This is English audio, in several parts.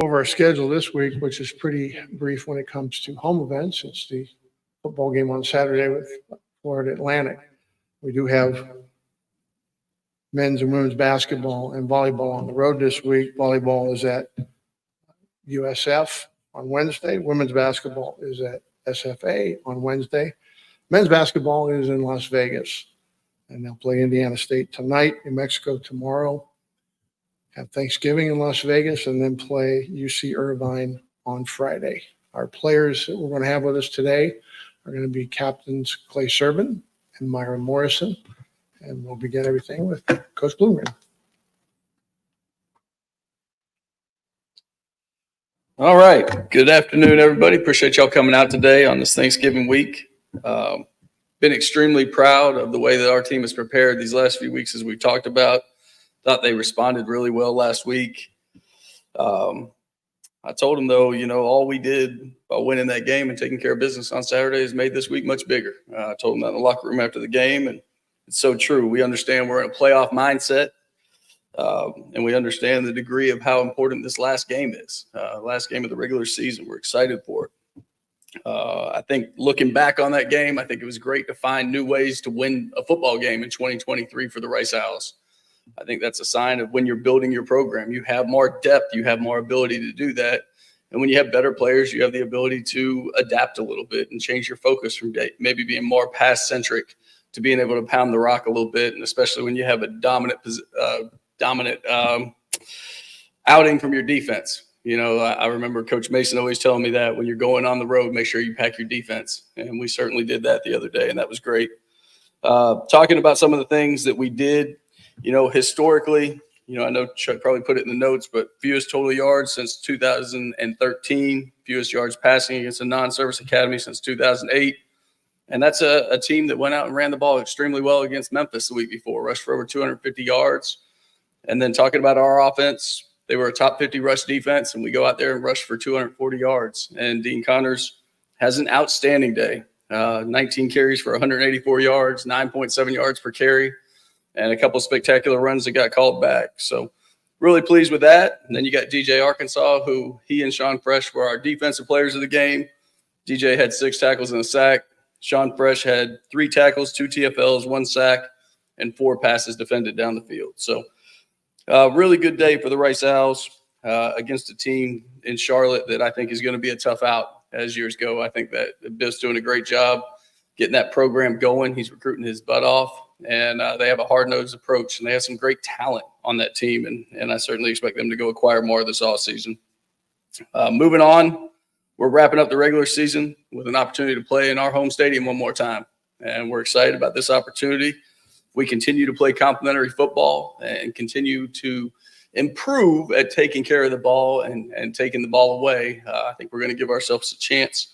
Over our schedule this week, which is pretty brief when it comes to home events. It's the football game on Saturday with Florida Atlantic. We do have men's and women's basketball and volleyball on the road this week. Volleyball is at USF on Wednesday. Women's basketball is at SFA on Wednesday. Men's basketball is in Las Vegas, and they'll play Indiana State tonight, New Mexico tomorrow, have Thanksgiving in Las Vegas, and then play UC Irvine on Friday. Our players that we're going to have with us today are going to be captains Clay Serban and Myron Morrison, and we'll begin everything with Coach Blumgren. All right. Good afternoon, everybody. Appreciate y'all coming out today on this Thanksgiving week. Been extremely proud of the way that our team has prepared these last few weeks, as we've talked about. Thought they responded really well last week. I told them, though, all we did by winning that game and taking care of business on Saturday has made this week much bigger. I told them that in the locker room after the game, and it's so true. We understand we're in a playoff mindset, and we understand the degree of how important this last game is. Last game of the regular season. We're excited for it. I think looking back on that game, I think it was great to find new ways to win a football game in 2023 for the Rice Owls. I think that's a sign of when you're building your program. You have more depth. You have more ability to do that. And when you have better players, you have the ability to adapt a little bit and change your focus from maybe being more pass-centric to being able to pound the rock a little bit, and especially when you have a dominant outing from your defense. I remember Coach Mason always telling me that when you're going on the road, make sure you pack your defense. And we certainly did that the other day, and that was great. Talking about some of the things that we did, historically, I know Chuck probably put it in the notes, but fewest total yards since 2013, fewest yards passing against a non-service academy since 2008. And that's a team that went out and ran the ball extremely well against Memphis the week before, rushed for over 250 yards. And then talking about our offense, they were a top 50 rush defense, and we go out there and rush for 240 yards. And Dean Connors has an outstanding day. 19 carries for 184 yards, 9.7 yards per carry, and a couple of spectacular runs that got called back. So really pleased with that. And then you got DJ Arkansas, who he and Sean Fresh were our defensive players of the game. DJ had 6 tackles and a sack. Sean Fresh had 3 tackles, 2 TFLs, 1 sack, and 4 passes defended down the field. So really good day for the Rice Owls against a team in Charlotte that I think is going to be a tough out as years go. I think that Biff's doing a great job getting that program going. He's recruiting his butt off, and they have a hard-nosed approach, and they have some great talent on that team, and I certainly expect them to go acquire more this offseason. Moving on, we're wrapping up the regular season with an opportunity to play in our home stadium one more time, and we're excited about this opportunity. We continue to play complementary football and continue to improve at taking care of the ball and taking the ball away. I think we're going to give ourselves a chance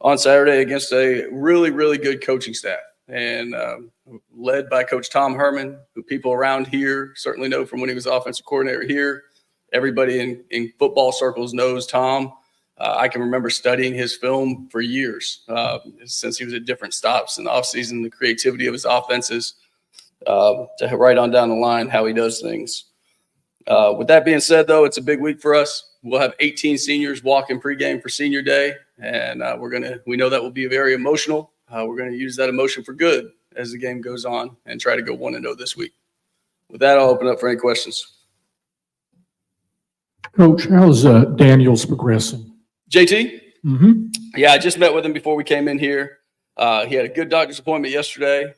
on Saturday against a really, really good coaching staff, and led by Coach Tom Herman, who people around here certainly know from when he was offensive coordinator here. Everybody in football circles knows Tom. I can remember studying his film for years since he was at different stops in the offseason, the creativity of his offenses, to right on down the line how he does things. With that being said, though, it's a big week for us. We'll have 18 seniors walking pregame for senior day, and we know that will be very emotional. We're going to use that emotion for good as the game goes on and try to go 1-0 this week. With that, I'll open up for any questions. Coach, how's Daniels progressing? JT? Mm-hmm. Yeah, I just met with him before we came in here. He had a good doctor's appointment yesterday.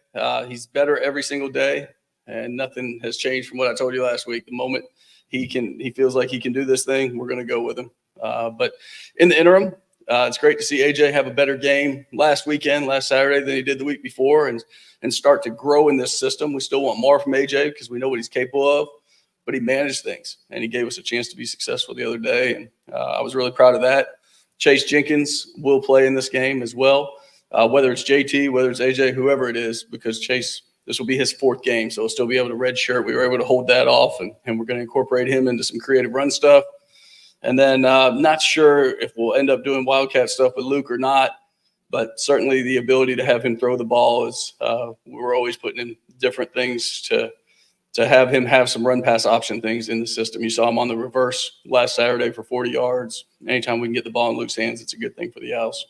He's better every single day, and nothing has changed from what I told you last week. The moment he feels like he can do this thing, we're going to go with him. But in the interim, it's great to see AJ have a better game last Saturday, than he did the week before, and start to grow in this system. We still want more from AJ because we know what he's capable of, but he managed things, and he gave us a chance to be successful the other day, and I was really proud of that. Chase Jenkins will play in this game as well, whether it's JT, whether it's AJ, whoever it is, because Chase, this will be his 4th game, so he'll still be able to redshirt. We were able to hold that off, and we're going to incorporate him into some creative run stuff. And then not sure if we'll end up doing Wildcat stuff with Luke or not, but certainly the ability to have him throw the ball is we're always putting in different things to to have him have some run pass option things in the system. You saw him on the reverse last Saturday for 40 yards. Anytime we can get the ball in Luke's hands, it's a good thing for the Owls.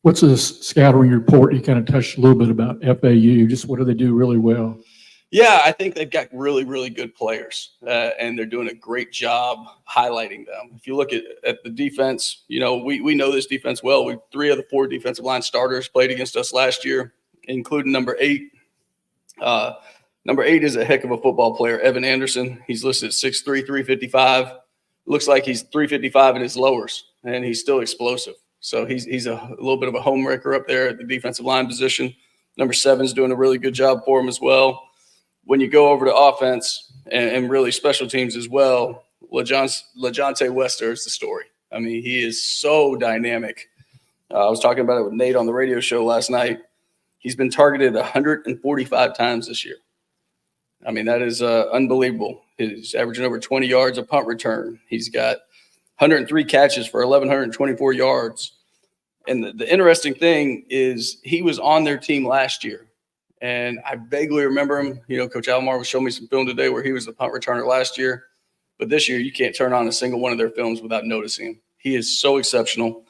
What's this scattering report? You kind of touched a little bit about FAU. Just what do they do really well? Yeah, I think they've got really, really good players, and they're doing a great job highlighting them. If you look at the defense, we know this defense well. 3 of the 4 defensive line starters played against us last year, including number 8. Number 8 is a heck of a football player, Evan Anderson. He's listed at 6'3", 355. Looks like he's 355 in his lowers, and he's still explosive. So he's a little bit of a home wrecker up there at the defensive line position. Number 7 is doing a really good job for him as well. When you go over to offense and really special teams as well, LaJohntay Wester is the story. I mean, he is so dynamic. I was talking about it with Nate on the radio show last night. He's been targeted 145 times this year. I mean, that is unbelievable. He's averaging over 20 yards a punt return. He's got 103 catches for 1,124 yards. And the interesting thing is he was on their team last year. And I vaguely remember him. Coach Alomar was showing me some film today where he was the punt returner last year. But this year, you can't turn on a single one of their films without noticing him. He is so exceptional.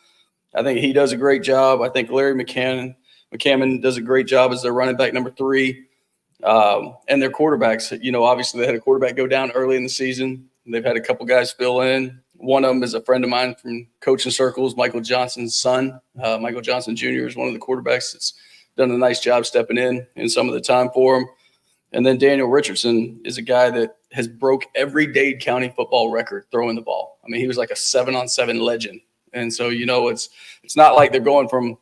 I think he does a great job. I think Larry McCammon does a great job as their running back number 3. And their quarterbacks, obviously they had a quarterback go down early in the season. They've had a couple guys fill in. One of them is a friend of mine from coaching circles, Michael Johnson's son. Michael Johnson Jr. is one of the quarterbacks that's done a nice job stepping in some of the time for him. And then Daniel Richardson is a guy that has broke every Dade County football record throwing the ball. I mean, he was like a 7-on-7 legend. And so, it's not like they're going from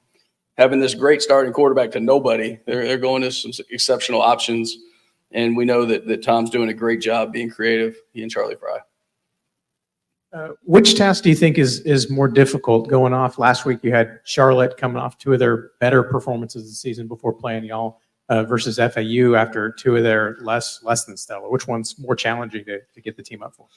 having this great starting quarterback to nobody. They're going to some exceptional options. And we know that Tom's doing a great job being creative, he and Charlie Fry. Which task do you think is more difficult going off? Last week you had Charlotte coming off 2 of their better performances this season before playing y'all versus FAU after 2 of their less than stellar. Which one's more challenging to get the team up for?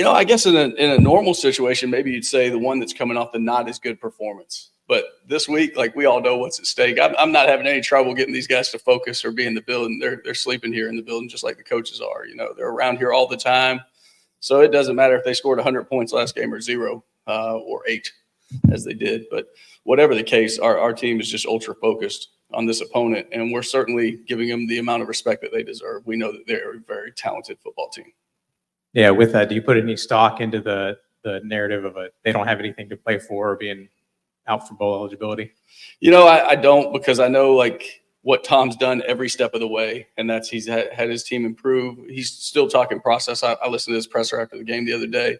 I guess in a normal situation, maybe you'd say the one that's coming off the not as good performance. But this week, like we all know what's at stake. I'm not having any trouble getting these guys to focus or be in the building. They're sleeping here in the building just like the coaches are. They're around here all the time. So it doesn't matter if they scored 100 points last game or 0 or 8 as they did. But whatever the case, our team is just ultra focused on this opponent, and we're certainly giving them the amount of respect that they deserve. We know that they're a very talented football team. Yeah, with that, do you put any stock into the narrative of they don't have anything to play for or being out for bowl eligibility? I don't, because I know what Tom's done every step of the way, and that's he's had his team improve. He's still talking process. I listened to his presser after the game the other day.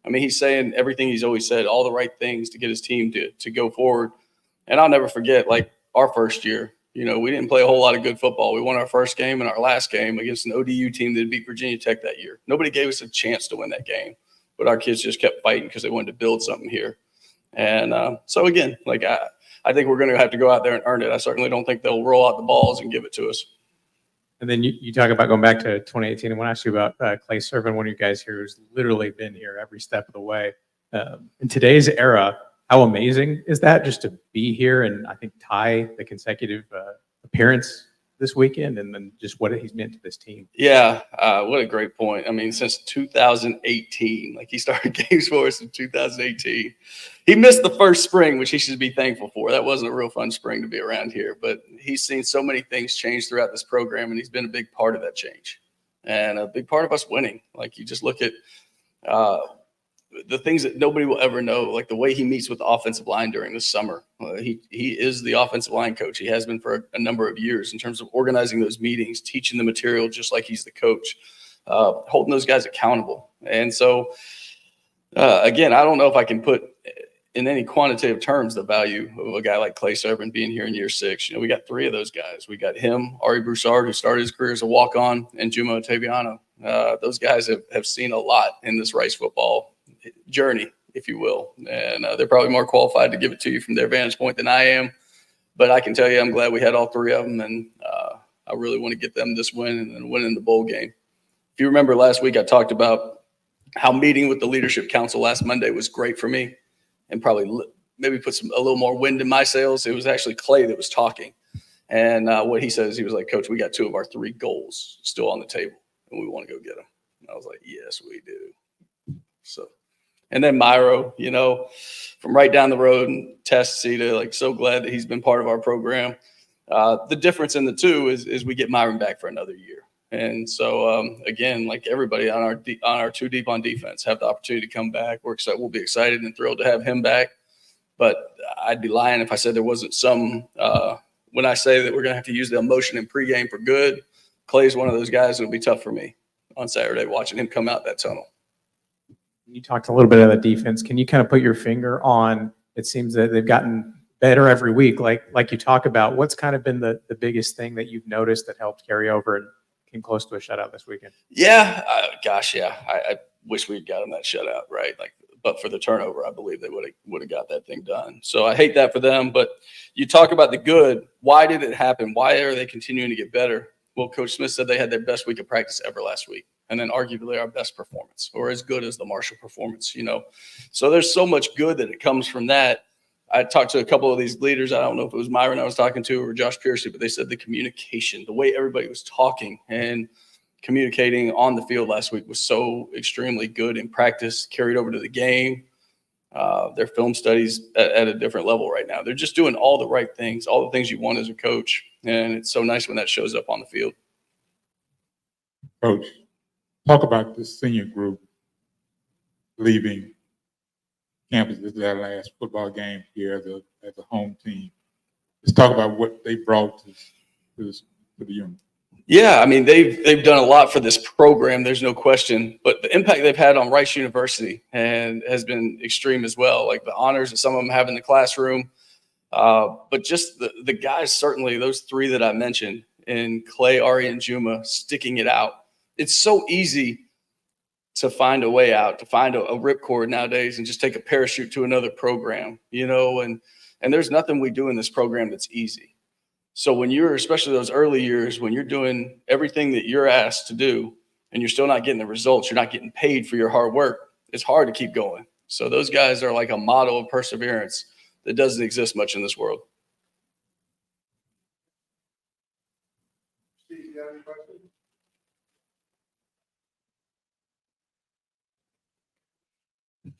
I mean, he's saying everything he's always said, all the right things to get his team to go forward. And I'll never forget, our first year, we didn't play a whole lot of good football. We won our first game and our last game against an ODU team that beat Virginia Tech that year. Nobody gave us a chance to win that game, but our kids just kept fighting because they wanted to build something here. And so again, I think we're going to have to go out there and earn it. I certainly don't think they'll roll out the balls and give it to us. And then you talk about going back to 2018. I want to ask you about Clay Servin, one of you guys here who's literally been here every step of the way. In today's era, how amazing is that just to be here and I think tie the consecutive appearance this weekend and then just what he's meant to this team? Yeah, what a great point. I mean, since 2018, he started games for us in 2018. He missed the first spring, which he should be thankful for. That wasn't a real fun spring to be around here, but he's seen so many things change throughout this program, and he's been a big part of that change and a big part of us winning. You just look at the things that nobody will ever know, like the way he meets with the offensive line during the summer. He is the offensive line coach. He has been for a number of years in terms of organizing those meetings, teaching the material just like he's the coach, holding those guys accountable. And so, again, I don't know if I can put in any quantitative terms the value of a guy like Clay Servin being here in year 6. We got 3 of those guys. We got him, Ari Broussard, who started his career as a walk-on, and Juma Otaviano. Those guys have seen a lot in this Rice football journey, if you will. And they're probably more qualified to give it to you from their vantage point than I am. But I can tell you I'm glad we had all 3 of them, and I really want to get them this win and then win in the bowl game. If you remember last week, I talked about how meeting with the Leadership Council last Monday was great for me and probably maybe put a little more wind in my sails. It was actually Clay that was talking. And what he says, he was like, Coach, we got 2 of our 3 goals still on the table, and we want to go get them. And I was like, yes, we do. So, and then Myro, you know, from right down the road in Testacita, like so glad that he's been part of our program. The difference in the 2 is we get Myron back for another year. And so, again, like everybody on our 2 deep on defense have the opportunity to come back. We'll be excited and thrilled to have him back. But I'd be lying if I said there wasn't some when I say that we're going to have to use the emotion in pregame for good. Clay's one of those guys that'll be tough for me on Saturday, watching him come out that tunnel. You talked a little bit of the defense. Can you kind of put your finger on, it seems that they've gotten better every week, like you talk about. What's kind of been the biggest thing that you've noticed that helped carry over and came close to a shutout this weekend? Yeah, I wish we'd gotten that shutout, right? Like, but for the turnover, I believe they would have got that thing done. So I hate that for them. But you talk about the good. Why did it happen? Why are they continuing to get better? Well, Coach Smith said they had their best week of practice ever last week, and then arguably our best performance, or as good as the Marshall performance. You know, so there's so much good that it comes from that. I talked to a couple of these leaders. I don't know if it was Myron I was talking to or Josh Piercy, but they said the communication, the way everybody was talking and communicating on the field last week was so extremely good in practice, carried over to the game. Their film studies at a different level right now. They're just doing all the right things, all the things you want as a coach. And it's so nice when that shows up on the field. Coach, talk about the senior group leaving campus. This is our last football game here as a home team. Let's talk about what they brought to the unit. Yeah, I mean, they've done a lot for this program. There's no question. But the impact they've had on Rice University and has been extreme as well. Like the honors that some of them have in the classroom. But just the guys, certainly those 3 that I mentioned, and Clay, Ari, and Juma sticking it out. It's so easy to find a way out, to find a ripcord nowadays and just take a parachute to another program, you know, and there's nothing we do in this program that's easy. So when you're, especially those early years, when you're doing everything that you're asked to do and you're still not getting the results, you're not getting paid for your hard work, it's hard to keep going. So those guys are like a model of perseverance that doesn't exist much in this world. Steve, you have any questions?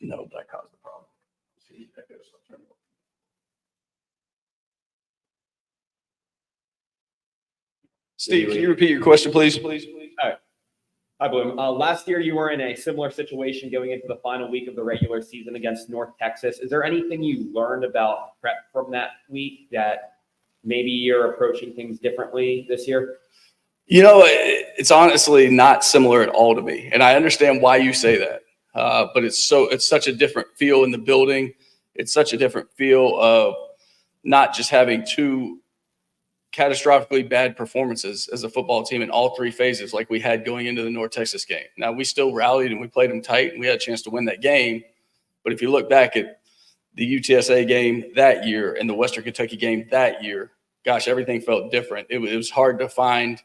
No, that caused the problem. See, that goes. Steve, can you repeat your question, please? Hi, Bloom. Last year, you were in a similar situation going into the final week of the regular season against North Texas. Is there anything you learned about prep from that week that maybe you're approaching things differently this year? You know, it's honestly not similar at all to me, and I understand why you say that. But it's such a different feel in the building. It's such a different feel of not just having 2 catastrophically bad performances as a football team in all 3 phases like we had going into the North Texas game. Now, we still rallied and we played them tight and we had a chance to win that game. But if you look back at the UTSA game that year and the Western Kentucky game that year, gosh, everything felt different. It was hard to find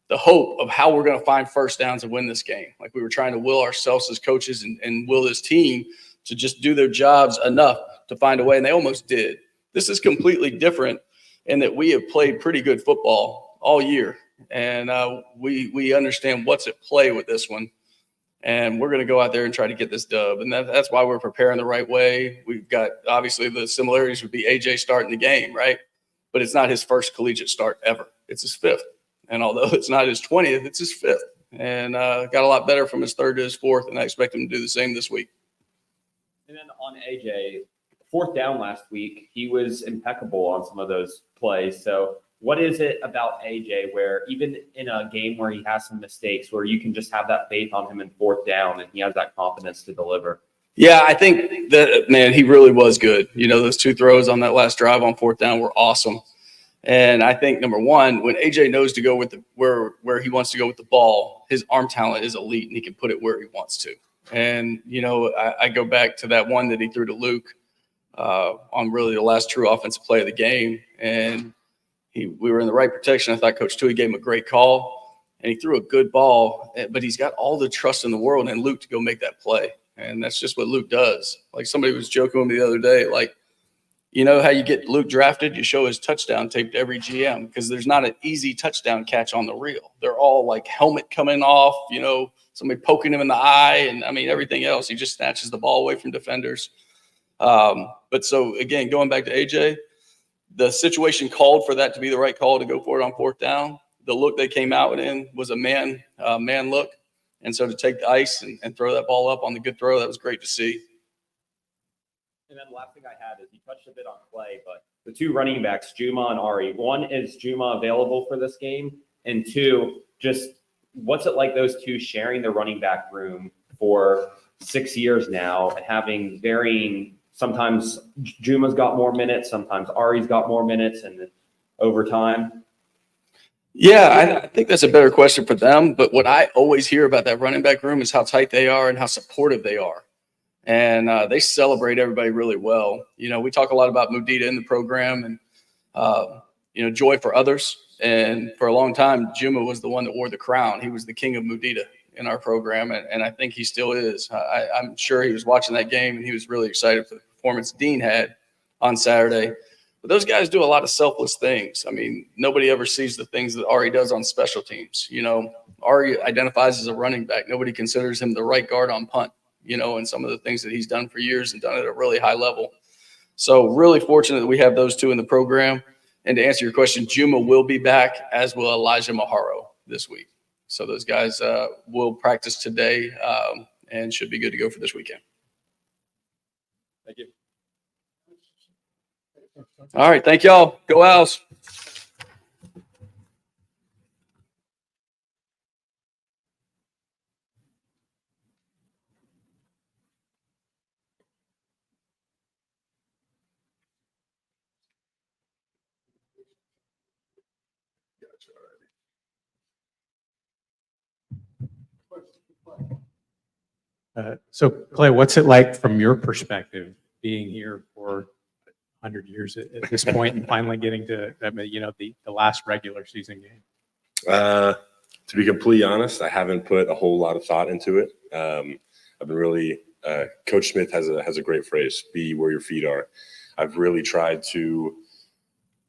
the hope of how we're going to find first downs and win this game. Like we were trying to will ourselves as coaches and will this team to just do their jobs enough to find a way, and they almost did. This is completely different in that we have played pretty good football all year, and we understand what's at play with this one, and we're going to go out there and try to get this dub, and that's why we're preparing the right way. We've got, obviously, the similarities would be AJ starting the game, right? But it's not his first collegiate start ever. It's his 5th, and although it's not his 20th, it's his 5th, and got a lot better from his 3rd to his 4th, and I expect him to do the same this week. And then on AJ, 4th down last week, he was impeccable on some of those plays. So what is it about AJ where even in a game where he has some mistakes, where you can just have that faith on him in 4th down and he has that confidence to deliver? Yeah, I think that, man, he really was good. You know, those 2 throws on that last drive on 4th down were awesome. And I think, number one, when AJ knows to go with where he wants to go with the ball, his arm talent is elite and he can put it where he wants to. And, you know, I go back to that one that he threw to Luke on really the last true offensive play of the game. And we were in the right protection. I thought Coach Tui gave him a great call, and he threw a good ball, but he's got all the trust in the world in Luke to go make that play. And that's just what Luke does. Like somebody was joking with me the other day, like You know how you get Luke drafted? You show his touchdown tape to every GM because there's not an easy touchdown catch on the reel. They're all like helmet coming off, somebody poking him in the eye, and I mean everything else. He just snatches the ball away from defenders. But so again, going back to AJ, the situation called for that to be the right call to go for it on 4th down. The look they came out in was a man look. And so to take the ice and throw that ball up on the good throw, that was great to see. And then the last thing I had is you touched a bit on Clay, but the 2 running backs, Juma and Ari. 1, is Juma available for this game? And 2, just what's it like those 2 sharing the running back room for 6 years now and having varying, sometimes Juma's got more minutes, sometimes Ari's got more minutes, and over time? Yeah, I think that's a better question for them. But what I always hear about that running back room is how tight they are and how supportive they are. And they celebrate everybody really well. We talk a lot about Mudita in the program and, joy for others. And for a long time, Juma was the one that wore the crown. He was the king of Mudita in our program. And I think he still is. I'm sure he was watching that game and he was really excited for the performance Dean had on Saturday. But those guys do a lot of selfless things. I mean, nobody ever sees the things that Ari does on special teams. Ari identifies as a running back. Nobody considers him the right guard on punt, and some of the things that he's done for years and done at a really high level. So really fortunate that we have those 2 in the program. And to answer your question, Juma will be back, as will Elijah Maharo this week. So those guys will practice today and should be good to go for this weekend. Thank you. All right. Thank y'all. Go Owls. So Clay, what's it like from your perspective being here for 100 years at this point and finally getting to, the last regular season game? To be completely honest, I haven't put a whole lot of thought into it. I've been really, Coach Smith has a great phrase, be where your feet are. I've really tried to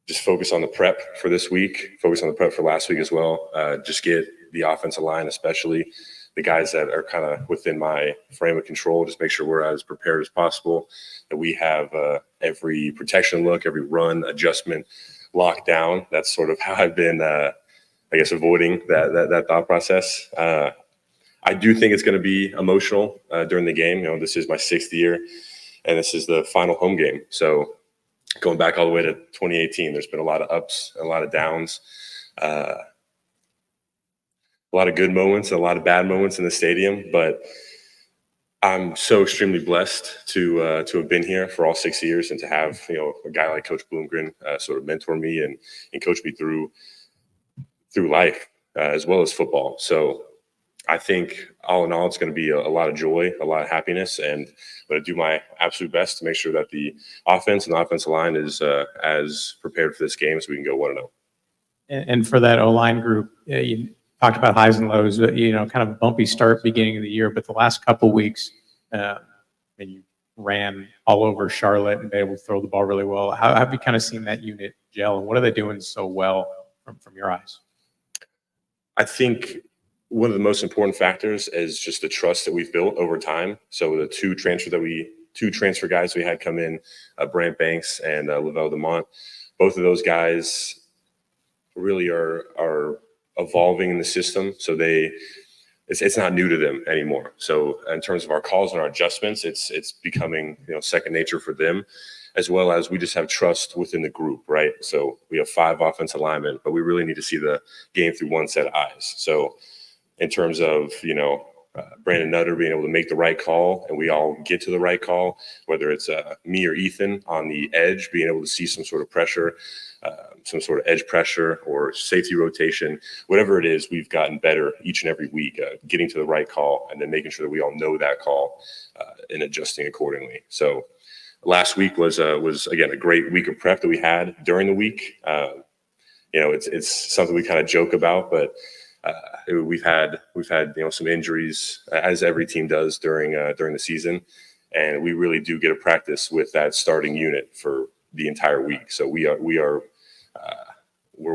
just focus on the prep for this week, focus on the prep for last week as well. Just get the offensive line, especially the guys that are kind of within my frame of control, just make sure we're as prepared as possible, that we have every protection look, every run adjustment locked down. That's sort of how I've been, avoiding that thought process. I do think it's going to be emotional during the game. This is my 6th year, and this is the final home game. So going back all the way to 2018, there's been a lot of ups and a lot of downs. A lot of good moments and a lot of bad moments in the stadium, but I'm so extremely blessed to have been here for all 6 years and to have a guy like Coach Bloomgren sort of mentor me and coach me through life as well as football. So I think all in all, it's going to be a lot of joy, a lot of happiness, and I'm going to do my absolute best to make sure that the offense and the offensive line is as prepared for this game so we can go 1-0. And for that O-line group, you talked about highs and lows, kind of a bumpy start beginning of the year, but the last couple of weeks, you ran all over Charlotte and been able to throw the ball really well. How have you kind of seen that unit gel, and what are they doing so well from your eyes? I think one of the most important factors is just the trust that we've built over time. So the two transfer guys we had come in, Brant Banks and Lavelle Demont, both of those guys really are evolving in the system. So it's not new to them anymore. So in terms of our calls and our adjustments, it's becoming second nature for them, as well as we just have trust within the group, right? So we have 5 offensive linemen, but we really need to see the game through one set of eyes. So in terms of Brandon Nutter being able to make the right call, and we all get to the right call, whether it's me or Ethan on the edge, being able to see some sort of pressure, some sort of edge pressure or safety rotation, whatever it is, we've gotten better each and every week, getting to the right call and then making sure that we all know that call and adjusting accordingly. So last week was again a great week of prep that we had during the week. It's something we kind of joke about, but we've had some injuries, as every team does during the season, and we really do get a practice with that starting unit for the entire week. So we're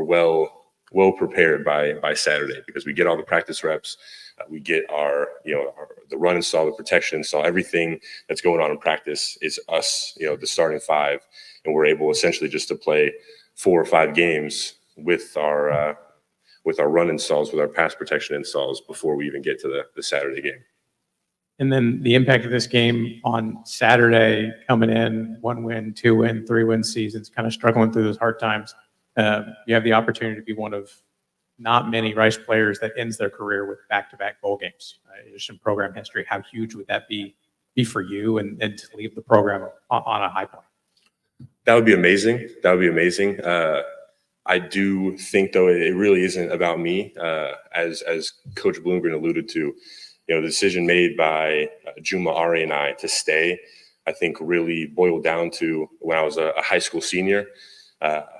well prepared by Saturday because we get all the practice reps, we get the run install, the protection install, everything that's going on in practice is us, the starting five, and we're able essentially just to play 4 or 5 games with our run installs, with our pass protection installs before we even get to the Saturday game. And then the impact of this game on Saturday, coming in 1 win, 2 win, 3 win seasons, kind of struggling through those hard times. You have the opportunity to be one of not many Rice players that ends their career with back-to-back bowl games. Just in program history, how huge would that be for you and to leave the program on a high point? That would be amazing. That would be amazing. I do think, though, it really isn't about me. As Coach Bloomgren alluded to, the decision made by Juma, Ari, and I to stay, I think really boiled down to when I was a high school senior.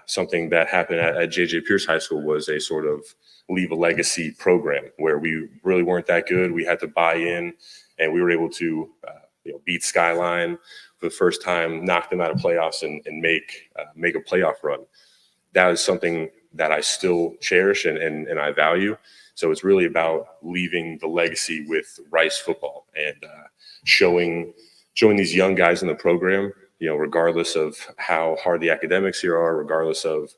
Something that happened at J.J. Pierce High School was a sort of leave a legacy program where we really weren't that good. We had to buy in, and we were able to beat Skyline for the first time, knock them out of playoffs, and make a playoff run. That is something that I still cherish and I value. So it's really about leaving the legacy with Rice football and showing these young guys in the program, regardless of how hard the academics here are, regardless of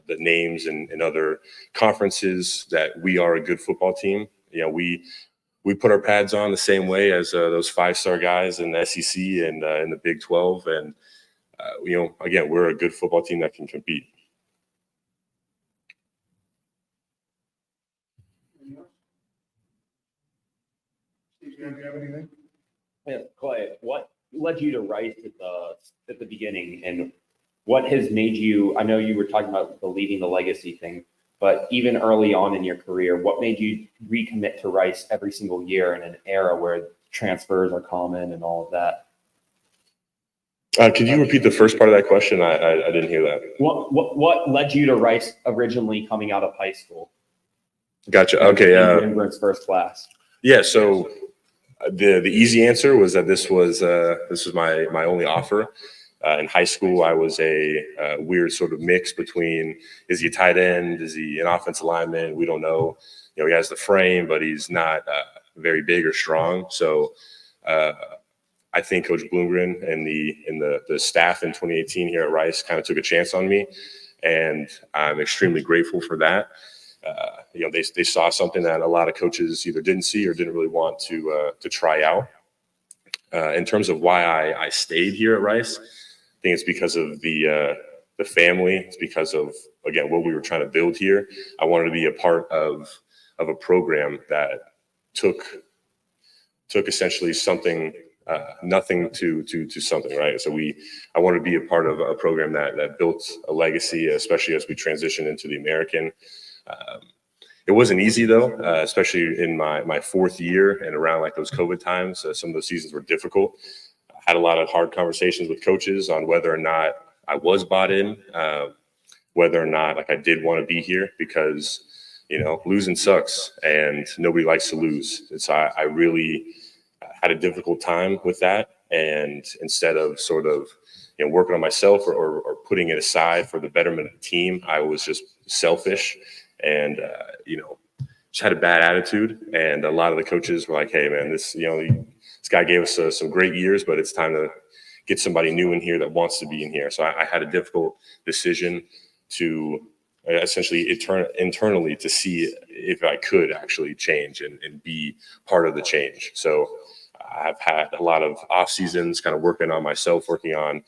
the names and other conferences, that we are a good football team. We put our pads on the same way as those 5-star guys in the SEC and in the Big 12. And, again, we're a good football team that can compete. Steve, do you have anything? Yeah, Clay, what led you to Rice at the beginning, and what has made you? I know you were talking about the leaving the legacy thing, but even early on in your career, what made you recommit to Rice every single year in an era where transfers are common and all of that? Could you repeat the first part of that question? I didn't hear that. What led you to Rice originally coming out of high school? Gotcha. Okay. Immigrants first class. Yeah. So the easy answer was that this was my only offer. In high school, I was a weird sort of mix between, is he a tight end? Is he an offensive lineman? We don't know. He has the frame, but he's not very big or strong. So I think Coach Bloomgren and the staff in 2018 here at Rice kind of took a chance on me, and I'm extremely grateful for that. They saw something that a lot of coaches either didn't see or didn't really want to try out. In terms of why I stayed here at Rice, I think it's because of the family. It's because of, again, what we were trying to build here. I wanted to be a part of a program that took essentially something, nothing to something, right? So I wanted to be a part of a program that built a legacy, especially as we transition into the American. It wasn't easy though, especially in my fourth year and around like those COVID times. Some of those seasons were difficult. I had a lot of hard conversations with coaches on whether or not I was bought in, whether or not like I did want to be here, because losing sucks and nobody likes to lose. And so I really had a difficult time with that. And instead of sort of working on myself or putting it aside for the betterment of the team, I was just selfish and just had a bad attitude. And a lot of the coaches were like, "Hey, man, this guy gave us some great years, but it's time to get somebody new in here that wants to be in here." So I had a difficult decision to essentially internally to see if I could actually change and be part of the change. So I've had a lot of off seasons kind of working on myself, working on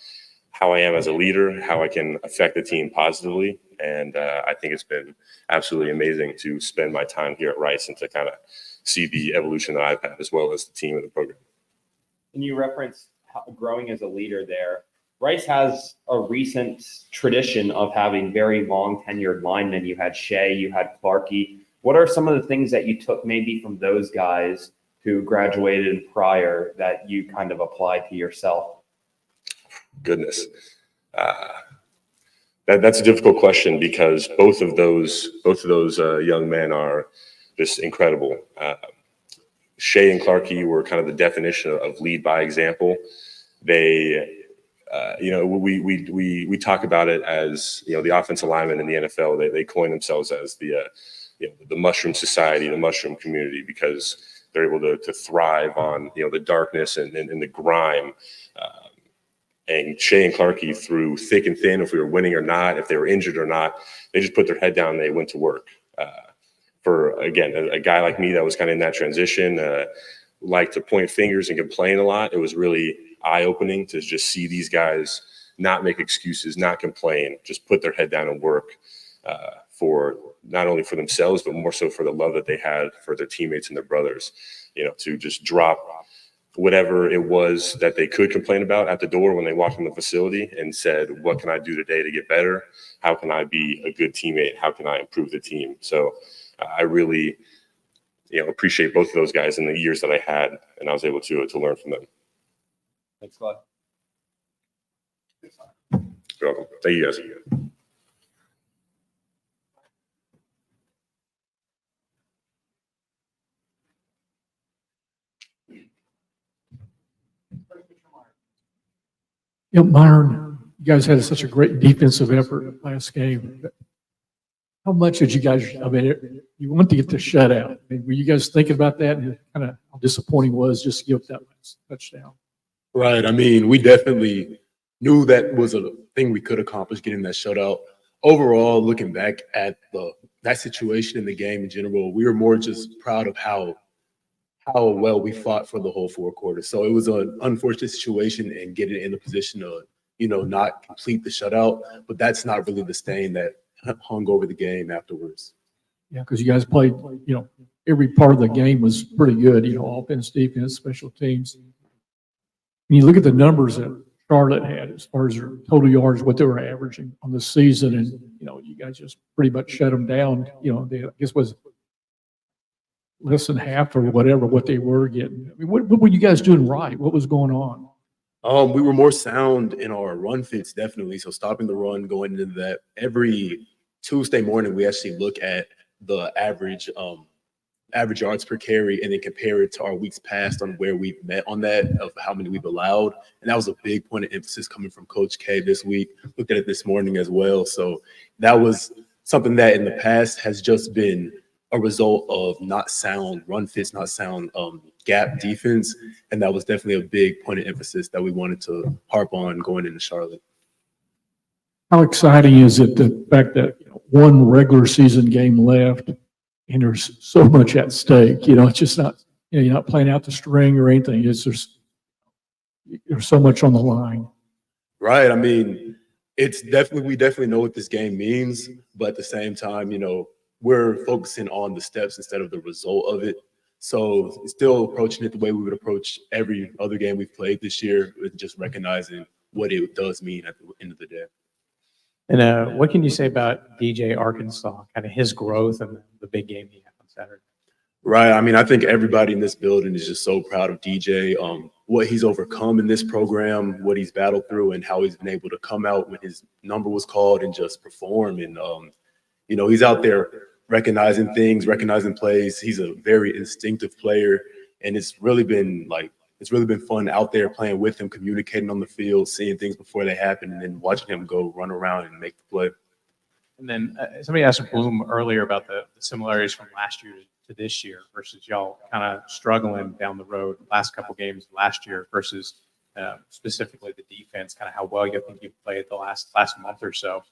how I am as a leader, how I can affect the team positively. And I think it's been absolutely amazing to spend my time here at Rice and to kind of see the evolution that I've had as well as the team and the program. And you referenced growing as a leader there. Rice has a recent tradition of having very long tenured linemen. You had Shea, you had Clarkey. What are some of the things that you took maybe from those guys who graduated prior that you kind of applied to yourself? Goodness. That's a difficult question because both of those young men are just incredible. Shea and Clarkey were kind of the definition of lead by example. They we talk about it as, the offensive linemen in the NFL, they coin themselves as the mushroom society, the mushroom community, because they're able to thrive on, the darkness and the grime. And Shea and Clarkey, through thick and thin, if we were winning or not, if they were injured or not, they just put their head down and they went to work. For, again, a guy like me that was kind of in that transition, like to point fingers and complain a lot, it was really eye-opening to just see these guys not make excuses, not complain, just put their head down and work for not only for themselves, but more so for the love that they had for their teammates and their brothers, to just drop whatever it was that they could complain about at the door when they walked in the facility and said, what can I do today to get better? How can I be a good teammate? How can I improve the team? So I really, appreciate both of those guys in the years that I had, and I was able to learn from them. Thanks, Claude. You're welcome. Thank you guys. Yeah, Myron, you guys had such a great defensive effort last game. How much did you guys, I mean, you want to get the shutout. I mean, were you guys thinking about that and kind of how disappointing it was just to give up that last touchdown? Right. I mean, we definitely knew that was a thing we could accomplish, getting that shutout. Overall, looking back at that situation in the game in general, we were more just proud of how well we fought for the whole 4 quarters. So it was an unfortunate situation and getting in the position to, not complete the shutout. But that's not really the stain that hung over the game afterwards. Yeah, because you guys played, every part of the game was pretty good, offense, defense, special teams. When you look at the numbers that Charlotte had as far as their total yards, what they were averaging on the season, and, you guys just pretty much shut them down. They, I guess, was less than half or whatever what they were getting. I mean, what were you guys doing right? What was going on? We were more sound in our run fits, definitely. So stopping the run, going into that. Every Tuesday morning, we actually look at the average yards per carry and then compare it to our weeks past on where we've met on that, of how many we've allowed. And that was a big point of emphasis coming from Coach K this week. Looked at it this morning as well. So that was something that in the past has just been a result of not sound run fits, not sound gap defense. And that was definitely a big point of emphasis that we wanted to harp on going into Charlotte. How exciting is it, the fact that one regular season game left and there's so much at stake? It's just not, you're not playing out the string or anything. There's so much on the line. Right. I mean, we definitely know what this game means, but at the same time, we're focusing on the steps instead of the result of it. So still approaching it the way we would approach every other game we've played this year, with just recognizing what it does mean at the end of the day. And what can you say about DJ Arkansas, kind of his growth and the big game he had on Saturday? Right. I mean, I think everybody in this building is just so proud of DJ, what he's overcome in this program, what he's battled through, and how he's been able to come out when his number was called and just perform. And, he's out there recognizing things, recognizing plays. He's a very instinctive player, and it's really been fun out there playing with him, communicating on the field, seeing things before they happen, and then watching him go run around and make the play. And then somebody asked Bloom earlier about the similarities from last year to this year versus y'all kind of struggling down the road last couple games last year versus specifically the defense, kind of how well you think you've played the last month or so.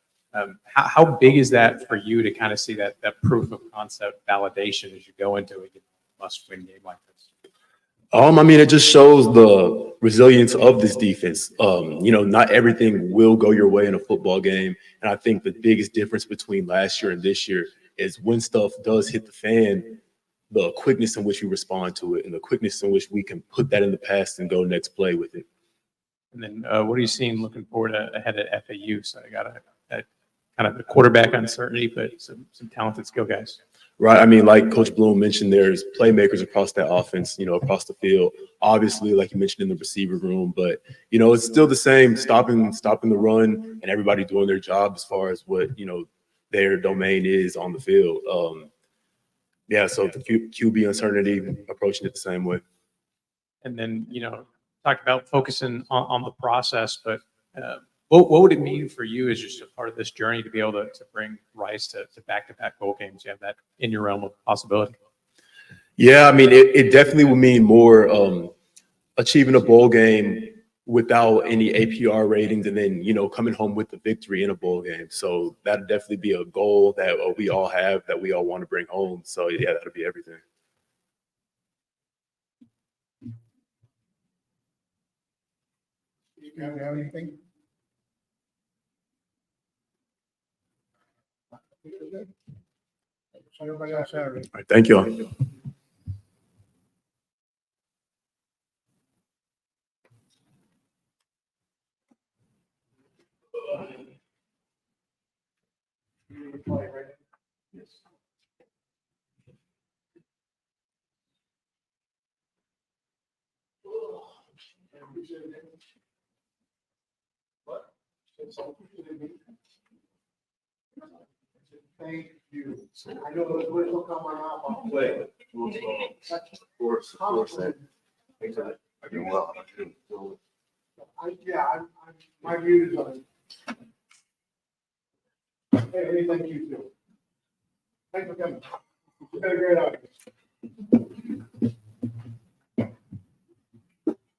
How big is that for you to kind of see that proof of concept validation as you go into a must-win game like this? I mean, it just shows the resilience of this defense. Not everything will go your way in a football game. And I think the biggest difference between last year and this year is when stuff does hit the fan, the quickness in which we respond to it and the quickness in which we can put that in the past and go next play with it. And then what are you seeing looking forward ahead at FAU? So I got a kind of the quarterback uncertainty, but some talented skill guys. Right. I mean, like Coach Bloom mentioned, there's playmakers across that offense, across the field. Obviously, like you mentioned, in the receiver room, but it's still the same, stopping the run and everybody doing their job as far as what their domain is on the field. So the QB uncertainty, approaching it the same way. And then talked about focusing on the process, but What would it mean for you as just a part of this journey to be able to bring Rice to back-to-back bowl games? You have that in your realm of possibility. Yeah, I mean, it definitely would mean more achieving a bowl game without any APR ratings and then, coming home with the victory in a bowl game. So that'd definitely be a goal that we all have, that we all want to bring home. So yeah, that'll be everything. You guys have anything? Everybody else Saturday. All right, thank you all. Thank you. I know those words will come out. Of course, of course. Thanks for that. I'm doing well. My view is on it. Hey, thank you too. Thanks for coming. You've been a great audience.